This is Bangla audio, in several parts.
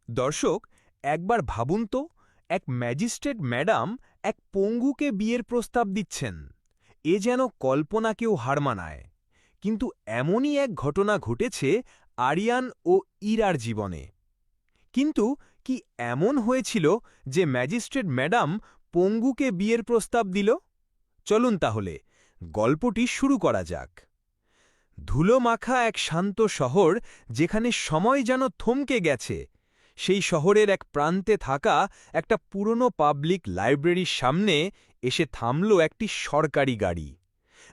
দর্শক, একবার ভাবুন তো, এক ম্যাজিস্ট্রেট ম্যাডাম এক পঙ্গুকে বিয়ের প্রস্তাব দিচ্ছেন। এ যেন কল্পনাকেও হার মানায়। কিন্তু এমনই এক ঘটনা ঘটেছে আরিয়ান ও ইরার জীবনে। কিন্তু কি এমন হয়েছিল যে ম্যাজিস্ট্রেট ম্যাডাম পঙ্গুকে বিয়ের প্রস্তাব দিল? চলুন তাহলে গল্পটি শুরু করা যাক। ধুলোমাখা এক শান্ত শহর, যেখানে সময় যেন থমকে গেছে। সেই শহরের এক প্রান্তে থাকা একটা পুরনো পাবলিক লাইব্রেরির সামনে এসে থামল একটি সরকারি গাড়ি।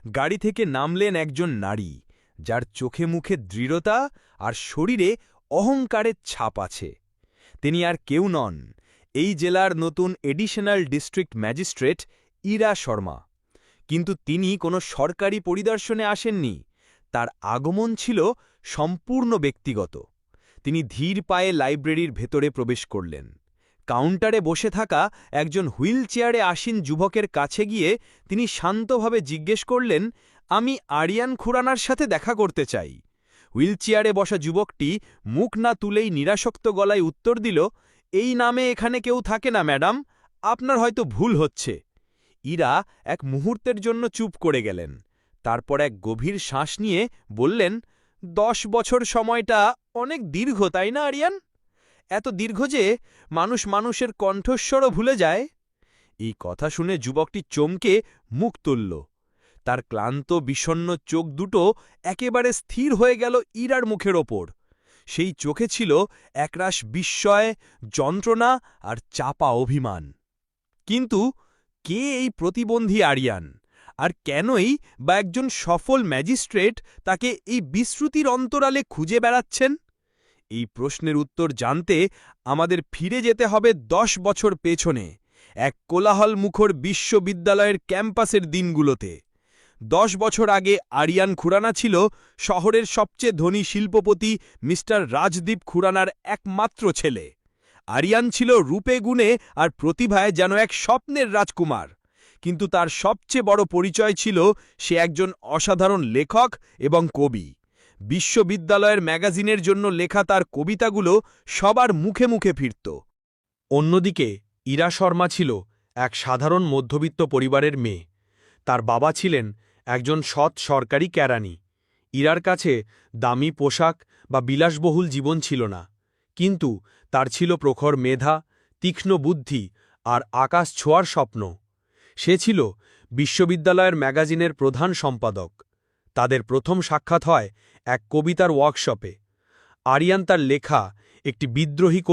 গাড়ি থেকে নামলেন একজন নারী, যার চোখে মুখে দৃঢ়তা আর শরীরে অহংকারের ছাপ আছে। তিনি আর কেউ নন, এই জেলার নতুন additional district magistrate Ira Sharma. কিন্তু তিনি কোনো সরকারি পরিদর্শনে আসেননি। তার আগমন ছিল সম্পূর্ণ ব্যক্তিগত। তিনি ধীর পায়ে লাইব্রেরির ভেতরে প্রবেশ করলেন। কাউন্টারে বসে থাকা একজন হুইল চেয়ারে আসীন যুবকের কাছে গিয়ে তিনি শান্তভাবে জিজ্ঞেস করলেন, আমি আরিয়ান খুরানার সাথে দেখা করতে চাই। হুইল চেয়ারে বসা যুবকটি মুখ না তুলেই নিরাসক্ত গলায় উত্তর দিল, এই নামে এখানে কেউ থাকে না ম্যাডাম, আপনার হয়তো ভুল হচ্ছে। ইরা এক মুহূর্তের জন্য চুপ করে গেলেন। তারপর এক গভীর শ্বাস নিয়ে বললেন, 10 বছর সময়টা অনেক দীর্ঘ, তাই না আরিয়ান? এত দীর্ঘ যে মানুষ মানুষের কণ্ঠস্বরও ভুলে যায়। এই কথা শুনে যুবকটি চমকে মুখ তুলল। তার ক্লান্ত বিষণ্ণ চোখ দুটো একেবারে স্থির হয়ে গেল ইরার মুখের ওপর। সেই চোখে ছিল একরাশ বিস্ময়, যন্ত্রণা আর চাপা অভিমান। কিন্তু কে এই প্রতিবন্ধী আরিয়ান, আর কেনই বা একজন সফল ম্যাজিস্ট্রেট তাকে এই বিশ্রুতির অন্তরালে খুঁজে বেড়াচ্ছেন? এই প্রশ্নের উত্তর জানতে আমাদের ফিরে যেতে হবে 10 বছর পেছনে, এক কোলাহলমুখর বিশ্ববিদ্যালয়ের ক্যাম্পাসের দিনগুলোতে। 10 বছর আগে আরিয়ান খুরানা ছিল শহরের সবচেয়ে ধনী শিল্পপতি মিস্টার রাজদীপ খুরানার একমাত্র ছেলে। আরিয়ান ছিল রূপে গুণে আর প্রতিভায় যেন এক স্বপ্নের রাজকুমার। কিন্তু তার সবচেয়ে বড় পরিচয় ছিল সে একজন অসাধারণ লেখক এবং কবি। বিশ্ববিদ্যালয়ের ম্যাগাজিনের জন্য লেখা তার কবিতাগুলো সবার মুখে মুখে ফিরত। অন্যদিকে ইরা শর্মা ছিল এক সাধারণ মধ্যবিত্ত পরিবারের মেয়ে। তার বাবা ছিলেন একজন সৎ সরকারি কেরানি। ইরার কাছে দামি পোশাক বা বিলাসবহুল জীবন ছিল না, কিন্তু তার ছিল প্রখর মেধা, তীক্ষ্ণ বুদ্ধি আর আকাশ ছোঁয়ার স্বপ্ন। সে ছিল বিশ্ববিদ্যালয়ের ম্যাগাজিনের প্রধান সম্পাদক। তাদের প্রথম সাক্ষাৎ হয় এক কবিতার ওয়ার্কশপে। আরিয়ান তার লেখা একটি বিদ্রোহী